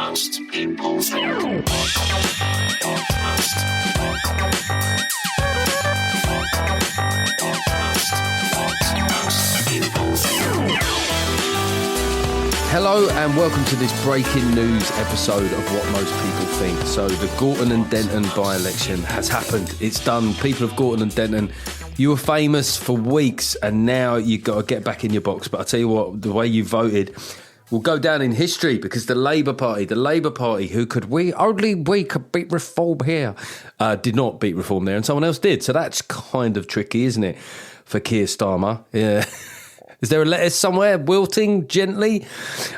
Podcast Impulse. Hello and welcome to this breaking news episode of What Most People Think. So the Gorton and Denton by-election has happened. It's done. People of Gorton and Denton, you were famous for weeks and now you've got to get back in your box. But I'll tell you what, the way you voted will go down in history because the Labour Party, who could beat reform here, did not beat reform there and someone else did. So that's kind of tricky, isn't it, for Keir Starmer? Yeah. Is there a letter somewhere wilting gently?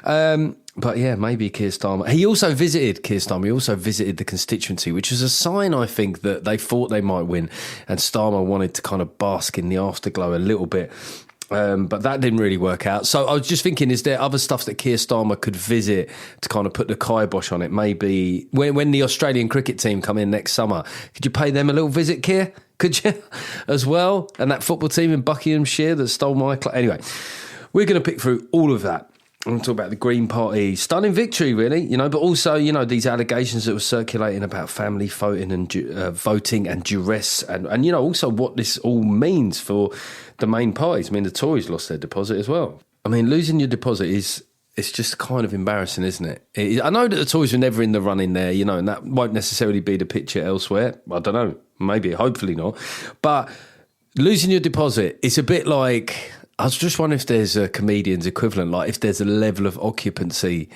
But yeah, maybe Keir Starmer. He also visited the constituency, which was a sign, I think, that they thought they might win. And Starmer wanted to kind of bask in the afterglow a little bit. But that didn't really work out. So I was just thinking, is there other stuff that Keir Starmer could visit to kind of put the kibosh on it? Maybe when the Australian cricket team come in next summer, could you pay them a little visit, Keir? Could you as well? And that football team in Buckinghamshire that stole my club. Anyway, we're going to pick through all of that. I'm going to talk about the Green Party. Stunning victory, really, but also, these allegations that were circulating about family voting and voting and duress and also what this all means for the main parties. I mean, the Tories lost their deposit as well. I mean, losing your deposit it's just kind of embarrassing, isn't it? I know that the Tories were never in the running there, and that won't necessarily be the picture elsewhere. I don't know. Maybe, hopefully not. But losing your deposit, it's a bit like, I was just wondering if there's a comedian's equivalent, like if there's a level of occupancy,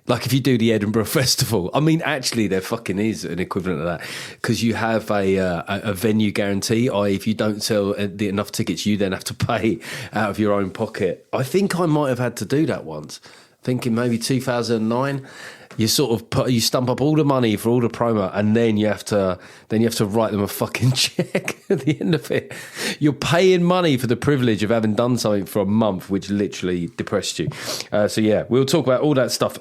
like if you do the Edinburgh Festival. I mean, actually, there fucking is an equivalent of that because you have a venue guarantee, i.e. if you don't sell enough tickets, you then have to pay out of your own pocket. I think I might have had to do that once. Thinking maybe 2009, you sort of you stump up all the money for all the promo, and then you have to write them a fucking check at the end of it. You're paying money for the privilege of having done something for a month, which literally depressed you. So yeah, we'll talk about all that stuff.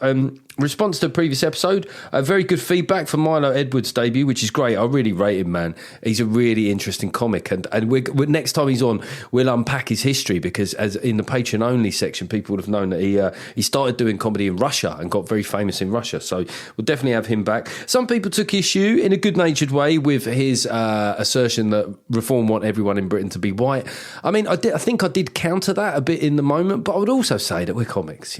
Response to the previous episode, very good feedback for Milo Edwards' debut, which is great. I really rate him, man. He's a really interesting comic, and we're next time he's on, we'll unpack his history because, as in the Patreon only section, people would have known that he started doing comedy in Russia and got very famous in Russia. So we'll definitely have him back. Some people took issue in a good-natured way with his assertion that Reform want everyone in Britain to be white. I mean, I think I did counter that a bit in the moment, but I would also say that we're comics,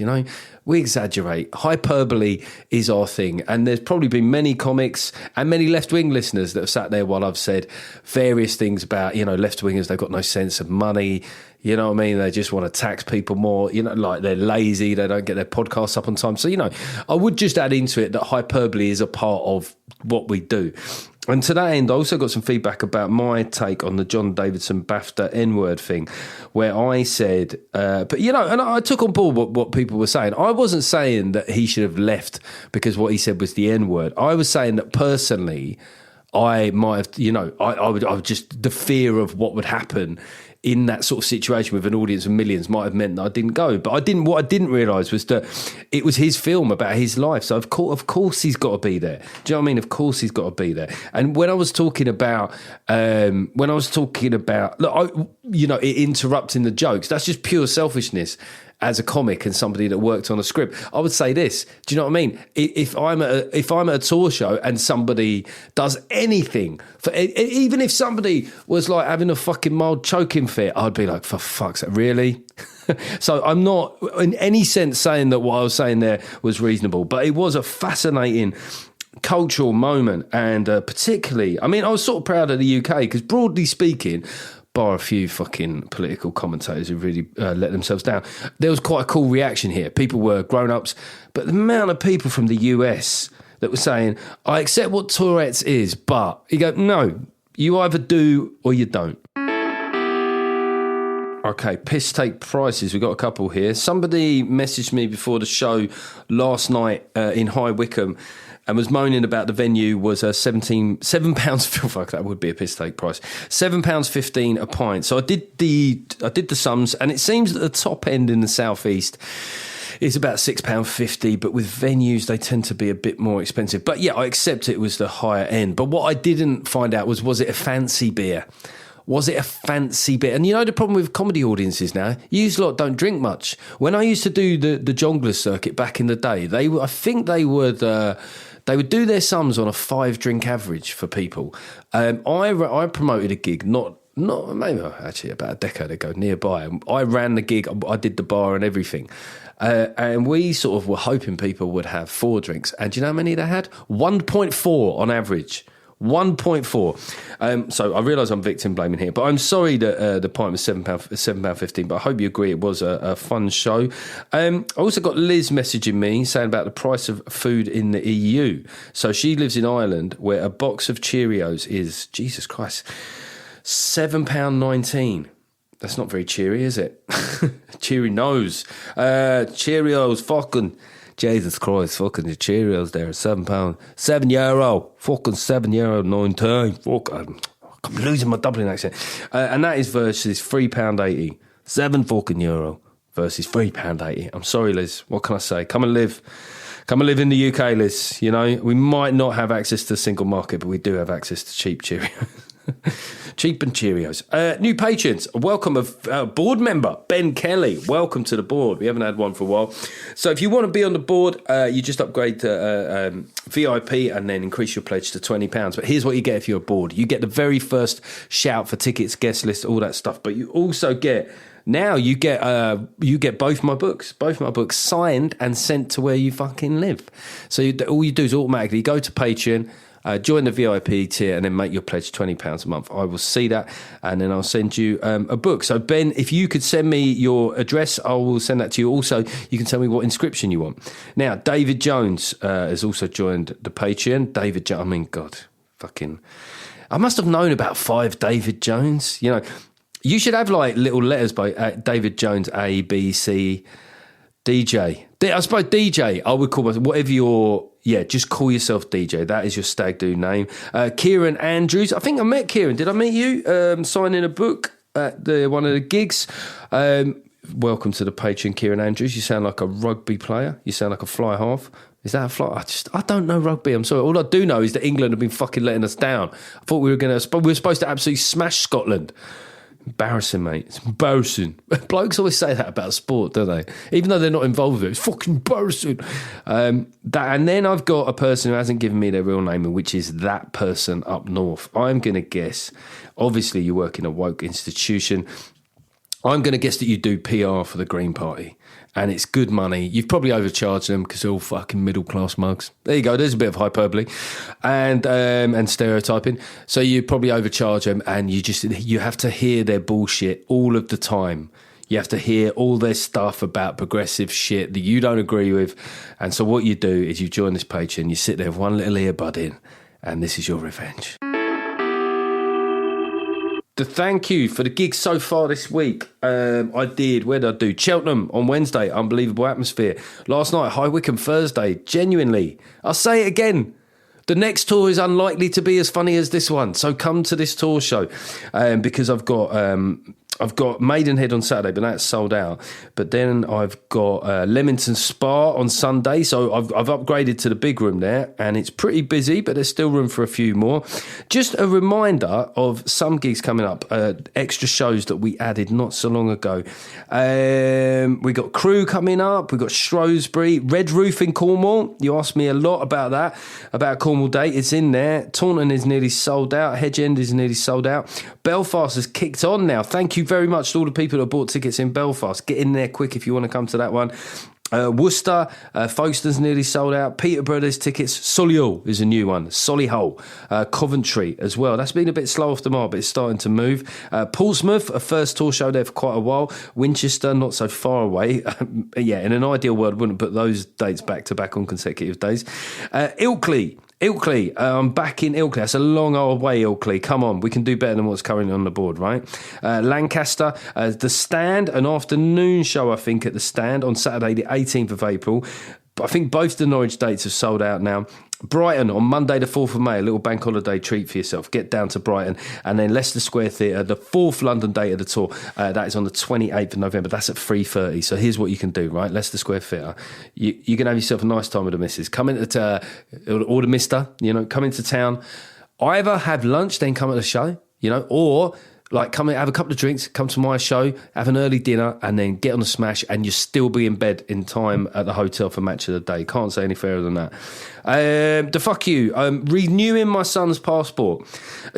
we exaggerate. Hyperbole is our thing. And there's probably been many comics and many left-wing listeners that have sat there while I've said various things about, left-wingers, they've got no sense of money. You know what I mean? They just want to tax people more, like they're lazy, they don't get their podcasts up on time. So, I would just add into it that hyperbole is a part of what we do. And to that end, I also got some feedback about my take on the John Davidson BAFTA N-word thing, where I said, and I took on board what people were saying. I wasn't saying that he should have left because what he said was the N-word. I was saying that personally, I might have, I would just, the fear of what would happen in that sort of situation with an audience of millions might have meant that I didn't go. But what I didn't realise was that it was his film about his life. So of course he's got to be there. Do you know what I mean? Of course he's got to be there. And when I was talking about, interrupting the jokes, that's just pure selfishness. As a comic and somebody that worked on a script, I would say this. Do you know what I mean? If I'm at a tour show and somebody does anything, even if somebody was like having a fucking mild choking fit, I'd be like, for fuck's sake, really? So I'm not in any sense saying that what I was saying there was reasonable, but it was a fascinating cultural moment. And particularly, I mean, I was sort of proud of the UK because broadly speaking, bar a few fucking political commentators who really let themselves down, there was quite a cool reaction here. People were grown-ups, but the amount of people from the US that were saying, I accept what Tourette's is, but you go, no, you either do or you don't. Okay, piss take prices. We've got a couple here. Somebody messaged me before the show last night in High Wycombe and was moaning about the venue was £7. Fuck, that would be a piss take price. £7.15 a pint. So I did the sums, and it seems that the top end in the southeast is about £6.50, but with venues they tend to be a bit more expensive. But yeah, I accept it was the higher end. But what I didn't find out was it a fancy beer? Was it a fancy bit? And you know the problem with comedy audiences now, you lot don't drink much. When I used to do the jonglers circuit back in the day, I think they would do their sums on a 5-drink average for people. I promoted a gig, not maybe actually about a decade ago, nearby. I ran the gig, I did the bar and everything. And we sort of were hoping people would have 4 drinks. And do you know how many they had? 1.4 on average. 1.4. So I realise I'm victim blaming here, but I'm sorry that the pint was £7.15, but I hope you agree it was a fun show. I also got Liz messaging me saying about the price of food in the EU. So she lives in Ireland, where a box of Cheerios is, Jesus Christ, £7.19. That's not very cheery, is it? Cheery nose. Cheerios, fucking... Jesus Christ, fucking the Cheerios there, £7, €7, fucking €7.19. Fuck, I'm losing my Dublin accent. And that is versus £3.80. €7 versus £3.80. I'm sorry, Liz. What can I say? Come and live in the UK, Liz. You know, we might not have access to the single market, but we do have access to cheap Cheerios. Cheap and Cheerios. New patrons. Welcome a board member, Ben Kelly. Welcome to the board. We haven't had one for a while. So if you want to be on the board, you just upgrade to VIP and then increase your pledge to £20. But here's what you get if you're a board. You get the very first shout for tickets, guest list, all that stuff. But you also get... Now you get both my books signed and sent to where you fucking live. So all you do is automatically go to Patreon, join the VIP tier, and then make your pledge £20 a month. I will see that, and then I'll send you a book. So Ben, if you could send me your address, I will send that to you. Also, you can tell me what inscription you want. Now, David Jones has also joined the Patreon. David Jones, I mean, God, fucking... I must have known about 5 David Jones, you know... You should have like little letters by David Jones, A, B, C, DJ. I suppose DJ, I would call myself, whatever your, just call yourself DJ. That is your stag do name. Kieran Andrews, I think I met Kieran. Did I meet you? Signing a book at one of the gigs. Welcome to the Patreon, Kieran Andrews. You sound like a rugby player. You sound like a fly half. Is that a fly? I don't know rugby. I'm sorry. All I do know is that England have been fucking letting us down. I thought we were supposed to absolutely smash Scotland. Embarrassing, mate. It's embarrassing. Blokes always say that about sport, don't they? Even though they're not involved with it. It's fucking embarrassing. And then I've got a person who hasn't given me their real name, which is that person up north. I'm going to guess, obviously you work in a woke institution. I'm going to guess that you do PR for the Green Party. And it's good money. You've probably overcharged them because they're all fucking middle-class mugs. There you go. There's a bit of hyperbole and stereotyping. So you probably overcharge them, and you have to hear their bullshit all of the time. You have to hear all their stuff about progressive shit that you don't agree with. And so what you do is you join this page and you sit there with one little earbud in, and this is your revenge. The thank you for the gigs so far this week. Where did I do? Cheltenham on Wednesday, unbelievable atmosphere. Last night, High Wycombe Thursday, genuinely. I'll say it again. The next tour is unlikely to be as funny as this one. So come to this tour show because I've got Maidenhead on Saturday, but that's sold out. But then I've got Leamington Spa on Sunday. So I've upgraded to the big room there, and it's pretty busy, but there's still room for a few more. Just a reminder of some gigs coming up, extra shows that we added not so long ago. We got Crew coming up. We got Shrewsbury, Red Roof in Cornwall. You asked me a lot about that, about Cornwall date. It's in there. Taunton is nearly sold out. Hedge End is nearly sold out. Belfast has kicked on now. Thank you very much to all the people that bought tickets in Belfast. Get in there quick if you want to come to that one. Worcester, Folkestone's nearly sold out. Peterborough, there's tickets. Solihull is a new one. Solihull. Coventry as well. That's been a bit slow off the mark, but it's starting to move. Portsmouth, a first tour show there for quite a while. Winchester, not so far away. In an ideal world, wouldn't put those dates back to back on consecutive days. Ilkley, I'm back in Ilkley. That's a long old way, Ilkley. Come on, we can do better than what's currently on the board, right? Lancaster, The Stand, an afternoon show, I think, at The Stand on Saturday, the 18th of April. I think both the Norwich dates have sold out now. Brighton on Monday the 4th of May, a little bank holiday treat for yourself. Get down to Brighton. And then Leicester Square Theatre, the 4th London date of the tour. That is on the 28th of November. That's at 3:30. So here's what you can do, right? Leicester Square Theatre. You can have yourself a nice time with the missus. Come into or the mister, come into town. Either have lunch, then come at the show, or Like, come in, have a couple of drinks, come to my show, have an early dinner, and then get on the smash, and you'll still be in bed in time at the hotel for match of the day. Can't say any fairer than that. The fuck you. Renewing my son's passport.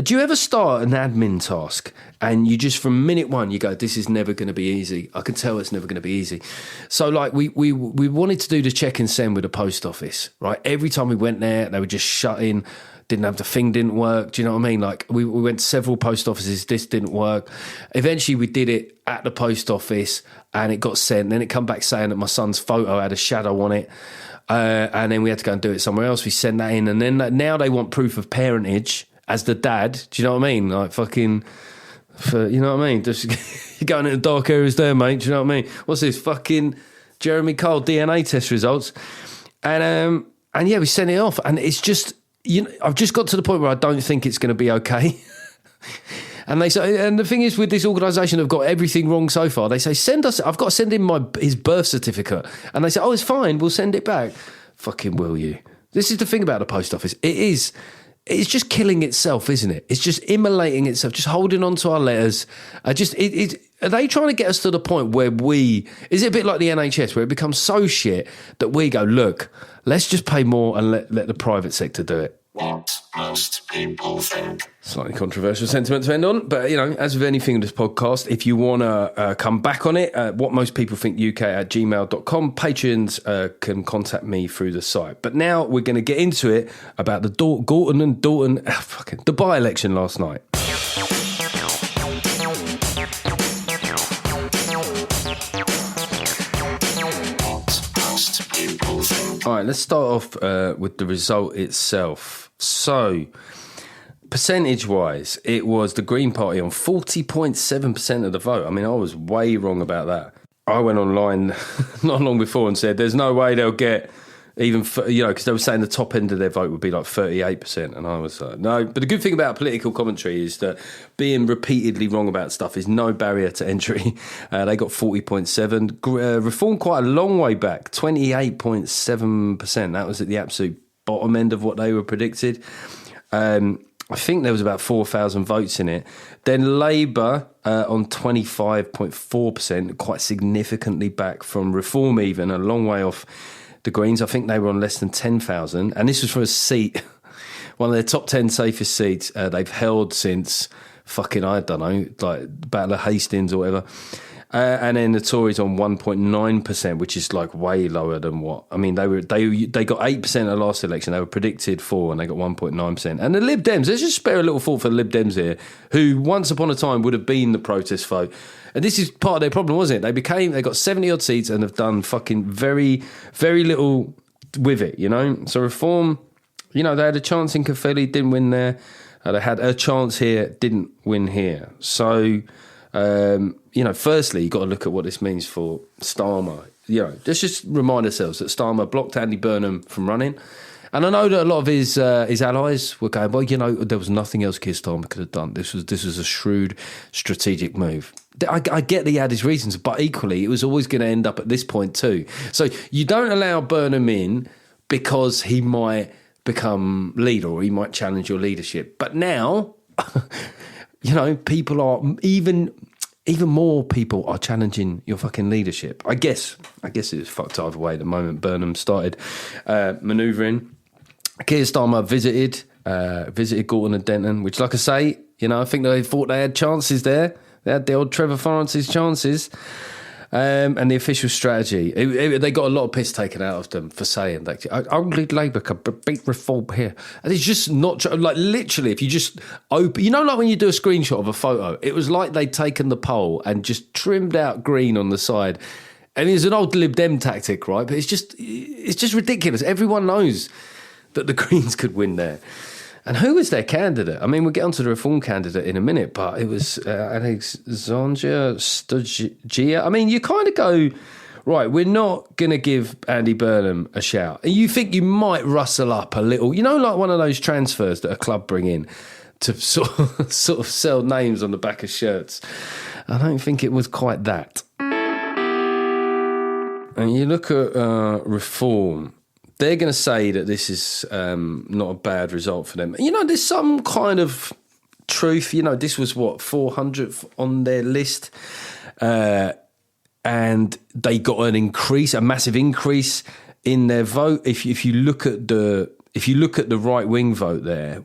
Do you ever start an admin task and you just, from minute one, you go, this is never going to be easy. I can tell it's never going to be easy. So, like, we wanted to do the check and send with the post office, right? Every time we went there, they were just shut in. Didn't have the thing, didn't work. Do you know what I mean? Like, we went to several post offices, this didn't work. Eventually we did it at the post office and it got sent. Then it come back saying that my son's photo had a shadow on it. And then we had to go and do it somewhere else. We sent that in. And then now they want proof of parentage as the dad. Do you know what I mean? Like, fucking, you know what I mean? Just, you're going into dark areas there, mate. Do you know what I mean? What's this? Fucking Jeremy Cole DNA test results. And yeah, we sent it off. And it's just, I've just got to the point where I don't think it's going to be okay. And they say, and the thing is, with this organisation, have got everything wrong so far. They say, send us. I've got to send in his birth certificate, and they say, oh, it's fine. We'll send it back. Fucking will you? This is the thing about the post office. It's just killing itself, isn't it? It's just immolating itself, just holding on to our letters. Are they trying to get us to the point where is it a bit like the NHS, where it becomes so shit that we go, look, let's just pay more and let the private sector do it? What most people think. Slightly controversial sentiment to end on, but, as with anything in this podcast, if you want to come back on it, whatmostpeoplethinkuk@gmail.com. Patrons can contact me through the site. But now we're going to get into it about the Gorton and Dalton, the by-election last night. All right, let's start off with the result itself. So, percentage-wise, it was the Green Party on 40.7% of the vote. I mean, I was way wrong about that. I went online not long before and said, there's no way they'll get even, because they were saying the top end of their vote would be like 38%. And I was like, no. But the good thing about political commentary is that being repeatedly wrong about stuff is no barrier to entry. They got 40.7. Reform quite a long way back, 28.7%. That was at the absolute bottom end of what they were predicted. I think there was about 4,000 votes in it. Then Labour on 25.4%, quite significantly back from Reform even, a long way off the Greens. I think they were on less than 10,000. And this was for a seat, one of their top 10 safest seats they've held since fucking, I don't know, like Battle of Hastings or whatever. And then the Tories on 1.9%, which is like way lower than what, I mean, they got 8% at the last election. They were predicted 4% and they got 1.9%. And the Lib Dems, let's just spare a little thought for the Lib Dems here, who once upon a time would have been the protest vote. And this is part of their problem, wasn't it? They got 70 odd seats and have done fucking very, very little with it, So Reform, they had a chance in Caerphilly, didn't win there. They had a chance here, didn't win here. So, firstly, you've got to look at what this means for Starmer. Let's just remind ourselves that Starmer blocked Andy Burnham from running. And I know that a lot of his allies were going, well, there was nothing else Keir Starmer could have done. This was a shrewd strategic move. I get that he had his reasons, but equally, it was always going to end up at this point too. So you don't allow Burnham in because he might become leader or he might challenge your leadership. But now, people are even more people are challenging your fucking leadership. I guess it was fucked either way. The moment Burnham started manoeuvring, Keir Starmer visited Gorton and Denton, which, like I say, I think they thought they had chances there. They had the old Trevor Francis chances. And the official strategy, they got a lot of piss taken out of them for saying that only Labour can beat Reform here. And it's just not true. Like, literally, if you just open, like when you do a screenshot of a photo, it was like they'd taken the poll and just trimmed out green on the side. And it's an old Lib Dem tactic, right? But it's just ridiculous. Everyone knows that the Greens could win there. And who was their candidate? I mean, we'll get onto the Reform candidate in a minute, but it was Alexandria Stodgia. I mean, you kind of go, right, we're not going to give Andy Burnham a shout. And you think you might rustle up a little, like one of those transfers that a club bring in to sort of sell names on the back of shirts. I don't think it was quite that. And you look at Reform. They're going to say that this is not a bad result for them. There's some kind of truth. This was 400th on their list, and they got a massive increase in their vote. If you look at the right wing vote there,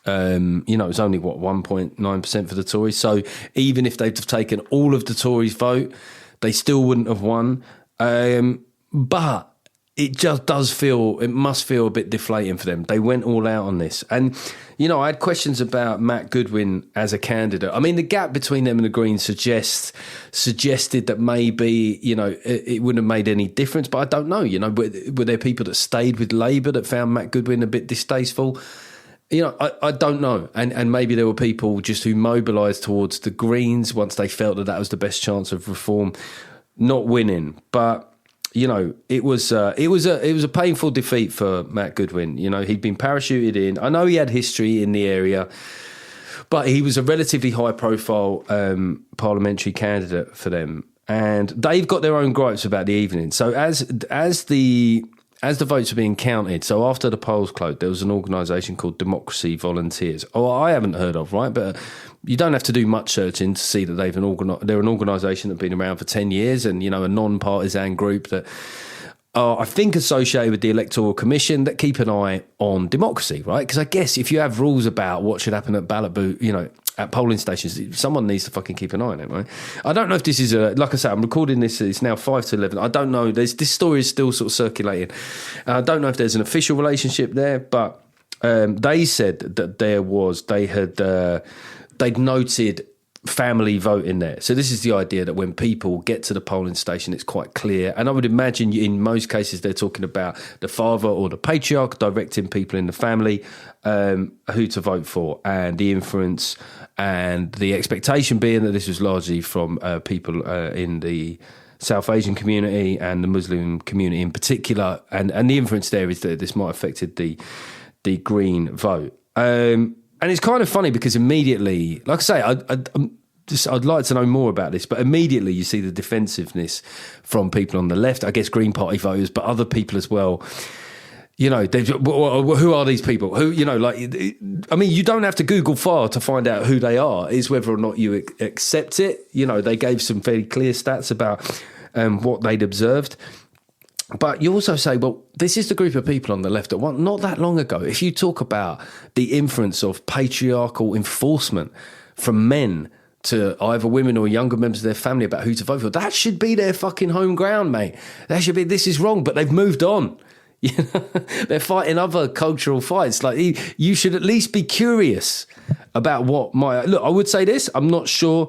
it's only 1.9% for the Tories. So even if they'd have taken all of the Tories' vote, they still wouldn't have won. But it just must feel a bit deflating for them. They went all out on this. And, I had questions about Matt Goodwin as a candidate. I mean, the gap between them and the Greens suggested that maybe, it wouldn't have made any difference. But I don't know, were there people that stayed with Labour that found Matt Goodwin a bit distasteful? I don't know. And maybe there were people just who mobilised towards the Greens once they felt that was the best chance of reform not winning. But it was a painful defeat for Matt Goodwin. He'd been parachuted in. I know he had history in the area, but he was a relatively high-profile parliamentary candidate for them, and they've got their own gripes about the evening. So as the votes were being counted, so after the polls closed, there was an organisation called Democracy Volunteers. Oh, I haven't heard of, right? But you don't have to do much searching to see that they're an organisation that's been around for 10 years and, a non-partisan group that are, I think, associated with the Electoral Commission that keep an eye on democracy, right? Because I guess if you have rules about what should happen at ballot booth, at polling stations, someone needs to fucking keep an eye on it, right? I don't know if this is like I say, I'm recording this, it's now 5 to 11. I don't know, this story is still sort of circulating. I don't know if there's an official relationship there, but they said that they'd noted family vote in there. So this is the idea that when people get to the polling station, it's quite clear. And I would imagine in most cases they're talking about the father or the patriarch directing people in the family who to vote for, and the inference and the expectation being that this was largely from people in the South Asian community and the Muslim community in particular. And the inference there is that this might have affected the Green vote. And it's kind of funny because immediately, like I say, I'd like to know more about this, but immediately you see the defensiveness from people on the left, I guess Green Party voters, but other people as well. Who are these people? You don't have to Google far to find out who they are. It's whether or not you accept it. They gave some very clear stats about what they'd observed. But you also say, well, this is the group of people on the left that not that long ago, if you talk about the inference of patriarchal enforcement from men to either women or younger members of their family about who to vote for, that should be their fucking home ground, mate. This is wrong, but they've moved on. They're fighting other cultural fights. Like, you should at least be curious about what look, I would say this, I'm not sure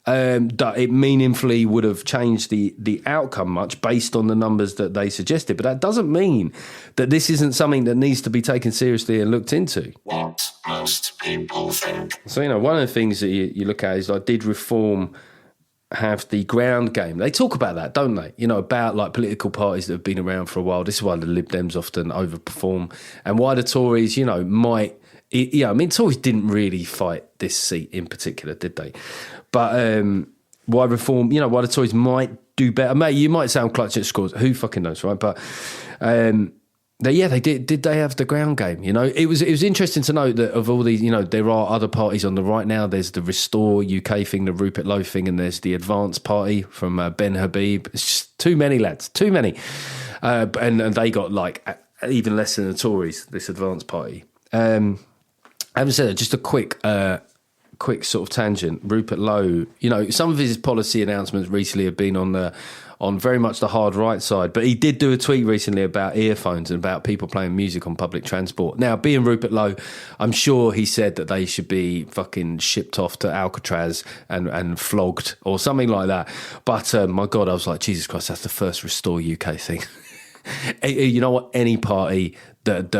that it meaningfully would have changed the outcome much based on the numbers that they suggested. But that doesn't mean that this isn't something that needs to be taken seriously and looked into. What most people think. So, one of the things that you look at is, like, did reform have the ground game? They talk about that, don't they? About like political parties that have been around for a while. This is why the Lib Dems often overperform, and why the Tories, might. Tories didn't really fight this seat in particular, did they? But why reform? Why the Tories might do better. Mate, you might sound clutching at scores. Who fucking knows, right? But they did. Did they have the ground game? It was interesting to note that of all these, there are other parties on the right now. There's the Restore UK thing, the Rupert Lowe thing, and there's the Advance Party from Ben Habib. It's just too many, lads, too many. And they got like even less than the Tories, this Advance Party. Having said that, just a quick sort of tangent. Rupert Lowe, some of his policy announcements recently have been on very much the hard right side, but he did do a tweet recently about earphones and about people playing music on public transport. Now, being Rupert Lowe, I'm sure he said that they should be fucking shipped off to Alcatraz and flogged or something like that. But my God, I was like, Jesus Christ, that's the first Restore UK thing. You know what? Any party that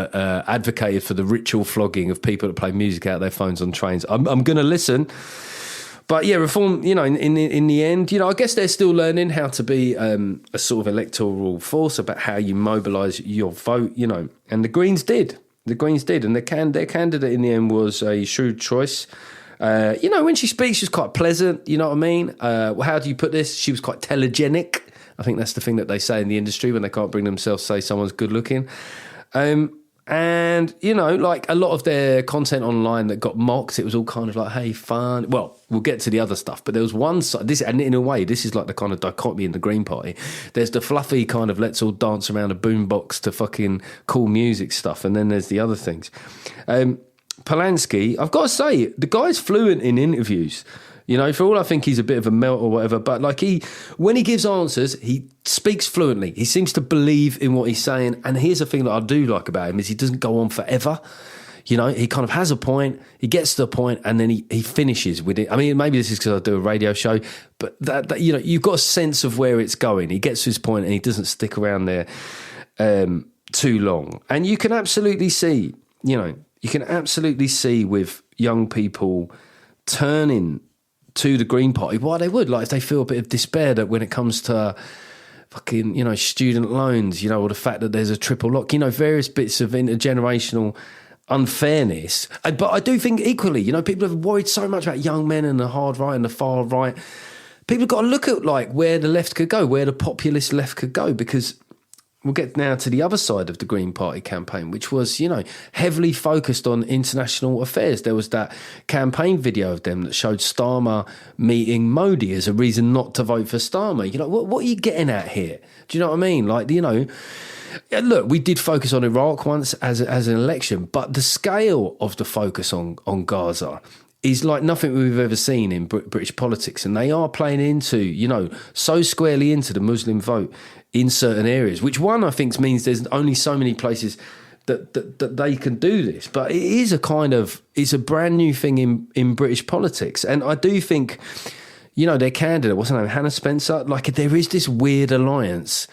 advocated for the ritual flogging of people that play music out of their phones on trains, I'm going to listen. But yeah, reform, in the end, I guess they're still learning how to be a sort of electoral force about how you mobilise your vote, and the Greens did. And their candidate in the end was a shrewd choice. When she speaks, she's quite pleasant, you know what I mean? How do you put this? She was quite telegenic. I think that's the thing that they say in the industry when they can't bring themselves to say someone's good looking. And And, you know, like a lot of their content online that got mocked, it was all kind of like, hey, fun. Well, we'll get to the other stuff. But there was one side, and in a way, this is like the kind of dichotomy in the Green Party. There's the fluffy kind of let's all dance around a boombox to fucking cool music stuff. And then there's the other things. Polanski, I've got to say, the guy's fluent in interviews. You know, for all I think he's a bit of a melt or whatever, but like when he gives answers, he speaks fluently. He seems to believe in what he's saying. And here's the thing that I do like about him is he doesn't go on forever. You know, he kind of has a point, he gets to the point, and then he finishes with it. I mean, maybe this is because I do a radio show, but that you know, you've got a sense of where it's going. He gets to his point and he doesn't stick around there too long. And you can absolutely see, with young people turning to the Green Party, why they would, like if they feel a bit of despair that when it comes to fucking, you know, student loans, you know, or the fact that there's a triple lock, you know, various bits of intergenerational unfairness. But I do think equally, you know, people have worried so much about young men and the hard right and the far right. People have got to look at like where the left could go, where the populist left could go, because we'll get now to the other side of the Green Party campaign, which was, you know, heavily focused on international affairs. There was that campaign video of them that showed Starmer meeting Modi as a reason not to vote for Starmer. You know, what are you getting at here? Do you know what I mean? Like, you know, look, we did focus on Iraq once as an election, but the scale of the focus on Gaza is like nothing we've ever seen in British politics. And they are playing into, you know, so squarely into the Muslim vote in certain areas, which one I think means there's only so many places that they can do this. But it is it's a brand new thing in British politics. And I do think, you know, their candidate, what's her name, Hannah Spencer, like there is this weird alliance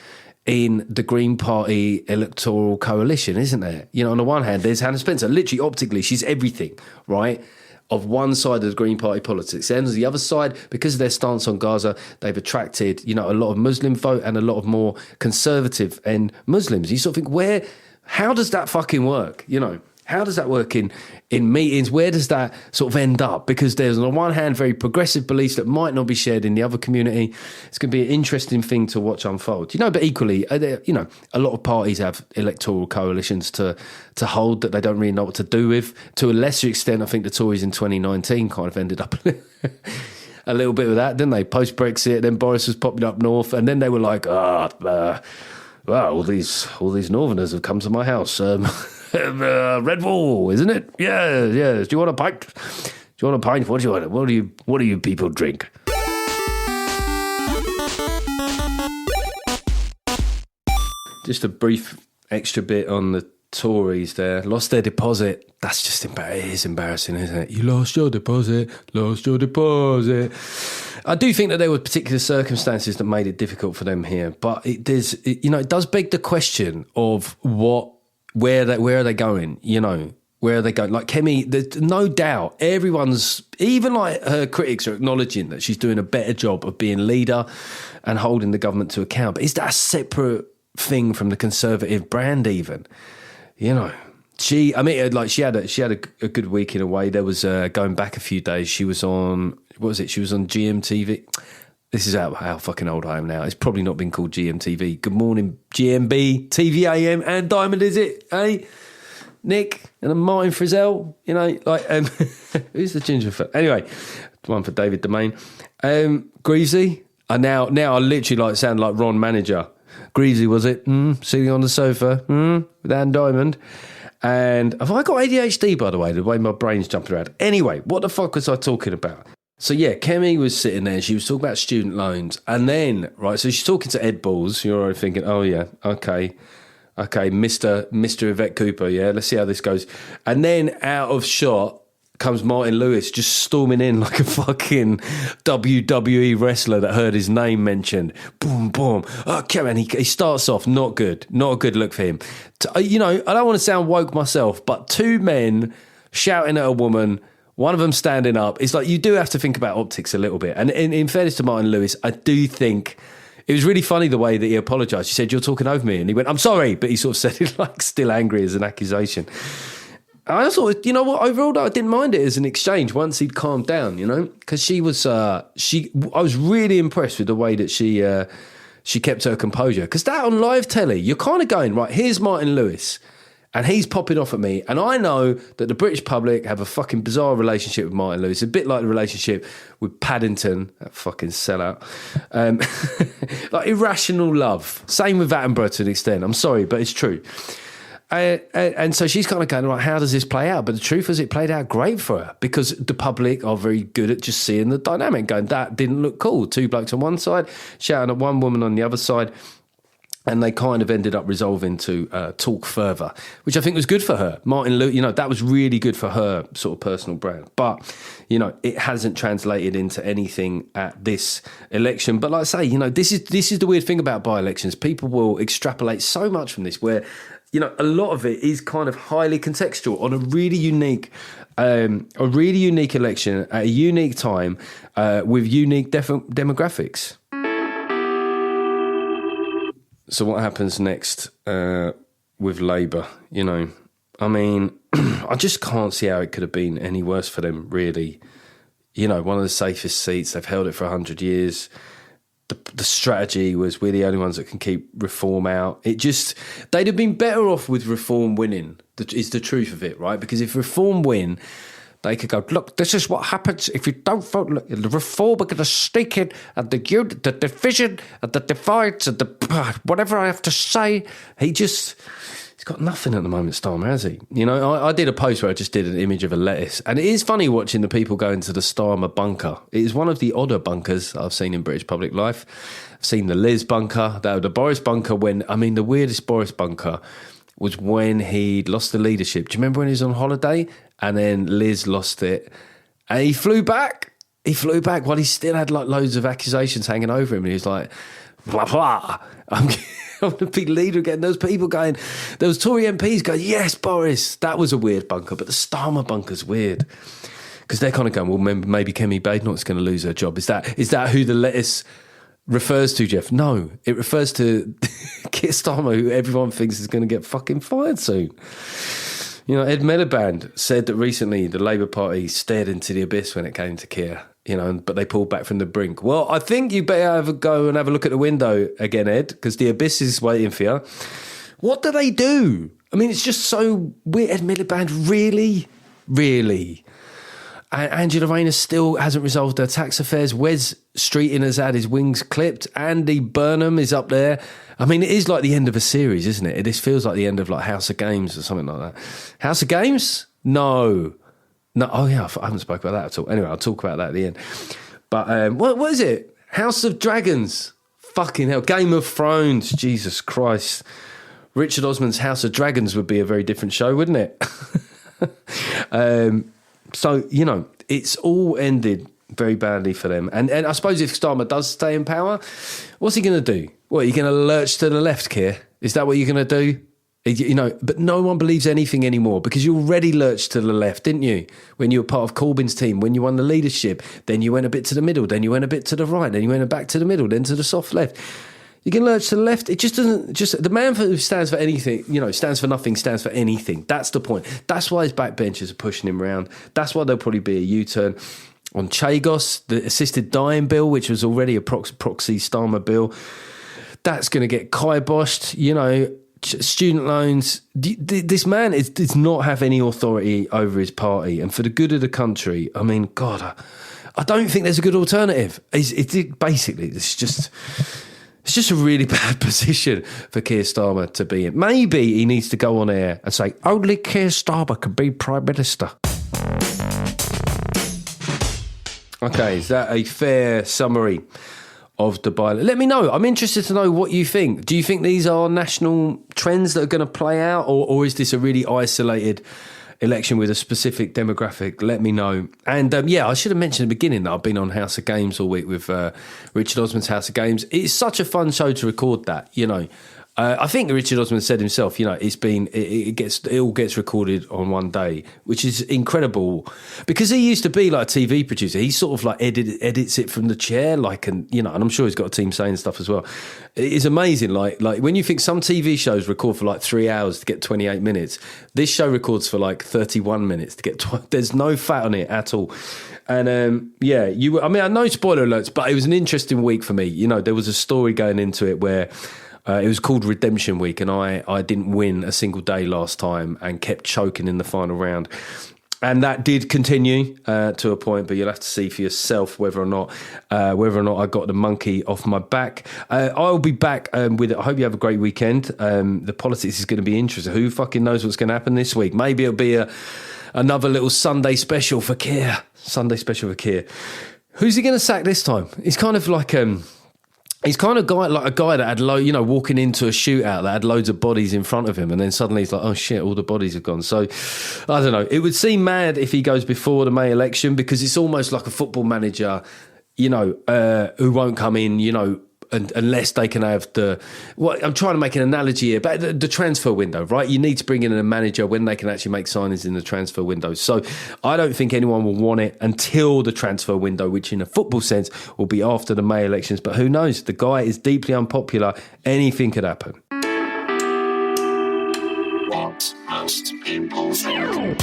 in the Green Party electoral coalition, isn't there? You know, on the one hand, there's Hannah Spencer. Literally, optically, she's everything, right? Of one side of the Green Party politics. And on the other side, because of their stance on Gaza, they've attracted, you know, a lot of Muslim vote and a lot of more conservative and Muslims. You sort of think, how does that fucking work? You know, how does that work in meetings? Where does that sort of end up? Because there's on the one hand very progressive beliefs that might not be shared in the other community. It's going to be an interesting thing to watch unfold. You know, but equally, you know, a lot of parties have electoral coalitions to hold that they don't really know what to do with. To a lesser extent, I think the Tories in 2019 kind of ended up a little bit of that, didn't they? Post-Brexit, then Boris was popping up north, and then they were like, well, all these Northerners have come to my house. Red Bull, isn't it? Yeah. Do you want a pint? What do you want? What do you people drink? Just a brief extra bit on the Tories there. Lost their deposit. That's just it is embarrassing, isn't it? You lost your deposit. I do think that there were particular circumstances that made it difficult for them here, but it does beg the question of where are they going? You know, where are they going? Like Kemi, there's no doubt everyone's, even like her critics are acknowledging that she's doing a better job of being leader and holding the government to account. But is that a separate thing from the Conservative brand even? You know, she had a good week in a way. There was going back a few days. She was on, what was it? She was on GMTV. This is how fucking old I am now. It's probably not been called GMTV. Good morning, GMB, TVAM, and Diamond, is it? Hey, Nick and Martin Frizzell. You know, like who's the ginger fella? Anyway, one for David Domain. Greavesy. Now I literally like sound like Ron Manager. Greavesy, was it? Sitting on the sofa with Anne Diamond. And have I got ADHD, by the way my brain's jumping around? Anyway, what the fuck was I talking about? So yeah, Kemi was sitting there. She was talking about student loans, and then so she's talking to Ed Balls. You're already thinking, oh yeah, okay, Mr. Yvette Cooper. Yeah, let's see how this goes. And then out of shot comes Martin Lewis, just storming in like a fucking WWE wrestler that heard his name mentioned. Boom, boom. Oh, Kemi, he starts off not good, not a good look for him. You know, I don't want to sound woke myself, but two men shouting at a woman. One of them standing up. It's like you do have to think about optics a little bit. And in fairness to Martin Lewis, I do think it was really funny the way that he apologised. He said, "You're talking over me." And he went, "I'm sorry." But he sort of said it like still angry as an accusation. I thought, you know what, overall I didn't mind it as an exchange once he'd calmed down, you know, because I was really impressed with the way that she kept her composure. Because that on live telly, you're kind of going, right, here's Martin Lewis. And he's popping off at me. And I know that the British public have a fucking bizarre relationship with Martin Lewis. A bit like the relationship with Paddington, that fucking sellout. Like irrational love. Same with Attenborough to an extent. I'm sorry, but it's true. And so she's kind of going, right, how does this play out? But the truth is it played out great for her because the public are very good at just seeing the dynamic, going, that didn't look cool. Two blokes on one side, shouting at one woman on the other side. And they kind of ended up resolving to talk further, which I think was good for her. Martin Lewis, that was really good for her sort of personal brand. But, it hasn't translated into anything at this election. But like I say, this is the weird thing about by-elections. People will extrapolate so much from this where, a lot of it is kind of highly contextual on a really unique election at a unique time with unique demographics. So what happens next with Labour? I just can't see how it could have been any worse for them, really. One of the safest seats. They've held it for 100 years. The strategy was we're the only ones that can keep Reform out. They'd have been better off with Reform winning, is the truth of it, right? Because if Reform win, they could go, look, this is what happens if you don't vote. Look, the Reform are going to stake it, and the division, and the divides, and whatever I have to say. He's got nothing at the moment, Starmer, has he? I did a post where I just did an image of a lettuce, and it is funny watching the people go into the Starmer bunker. It is one of the odder bunkers I've seen in British public life. I've seen the Liz bunker, the Boris bunker the weirdest Boris bunker was when he lost the leadership. Do you remember when he was on holiday? And then Liz lost it. And he flew back. While he still had like loads of accusations hanging over him. And he was like, blah, blah. I'm going to be leader again. There was people going, there was Tory MPs going, yes, Boris. That was a weird bunker. But the Starmer bunker's weird. Because they're kind of going, well, maybe Kemi Badenoch's going to lose her job. Is that who the lettuce refers to, Jeff? No, it refers to Keir Starmer, who everyone thinks is going to get fucking fired soon. Ed Miliband said that recently the Labour Party stared into the abyss when it came to Keir, but they pulled back from the brink. Well, I think you better have a go and have a look at the window again, Ed, because the abyss is waiting for you. What do they do? It's just so weird. Ed Miliband, really? Angela Rayner still hasn't resolved her tax affairs. Wes Streeting has had his wings clipped. Andy Burnham is up there. It is like the end of a series, isn't it? This feels like the end of like House of Games or something like that. House of Games? No. Oh yeah, I haven't spoken about that at all. Anyway, I'll talk about that at the end. But what is it? House of Dragons. Fucking hell. Game of Thrones. Jesus Christ. Richard Osman's House of Dragons would be a very different show, wouldn't it? So, it's all ended very badly for them. And I suppose if Starmer does stay in power, what's he going to do? What, are you going to lurch to the left, Keir? Is that what you're going to do? But no one believes anything anymore because you already lurched to the left, didn't you? When you were part of Corbyn's team, when you won the leadership, then you went a bit to the middle, then you went a bit to the right, then you went back to the middle, then to the soft left. You can lurch to the left. It just doesn't. The man who stands for anything, stands for nothing, stands for anything. That's the point. That's why his backbenchers are pushing him around. That's why there'll probably be a U-turn on Chagos, the assisted dying bill, which was already a proxy Starmer bill. That's going to get kiboshed. Student loans. This man does not have any authority over his party, and for the good of the country. God, I don't think there's a good alternative. It's just a really bad position for Keir Starmer to be in. Maybe he needs to go on air and say, only Keir Starmer can be Prime Minister. Okay, is that a fair summary of the bylaw? Let me know. I'm interested to know what you think. Do you think these are national trends that are going to play out, or is this a really isolated election with a specific demographic? Let me know. And I should have mentioned at the beginning that I've been on House of Games all week with Richard Osman's House of Games. It's such a fun show to record that, I think Richard Osman said himself, it all gets recorded on one day, which is incredible because he used to be like a TV producer. He sort of like edits it from the chair, and I'm sure he's got a team saying stuff as well. It is amazing. Like when you think some TV shows record for like 3 hours to get 28 minutes, this show records for like 31 minutes to get, there's no fat on it at all. And I know spoiler alerts, but it was an interesting week for me. There was a story going into it where It was called Redemption Week, and I didn't win a single day last time and kept choking in the final round. And that did continue to a point, but you'll have to see for yourself whether or not I got the monkey off my back. I'll be back with it. I hope you have a great weekend. The politics is going to be interesting. Who fucking knows what's going to happen this week? Maybe it'll be another little Sunday special for Keir. Who's he going to sack this time? He's kind of like he's kind of a guy that had walking into a shootout that had loads of bodies in front of him, and then suddenly he's like, oh shit, all the bodies have gone. So I don't know. It would seem mad if he goes before the May election, because it's almost like a football manager, who won't come in, unless they can have I'm trying to make an analogy here, but the transfer window, right? You need to bring in a manager when they can actually make signings in the transfer window. So I don't think anyone will want it until the transfer window, which in a football sense will be after the May elections. But who knows? The guy is deeply unpopular. Anything could happen. What most people think.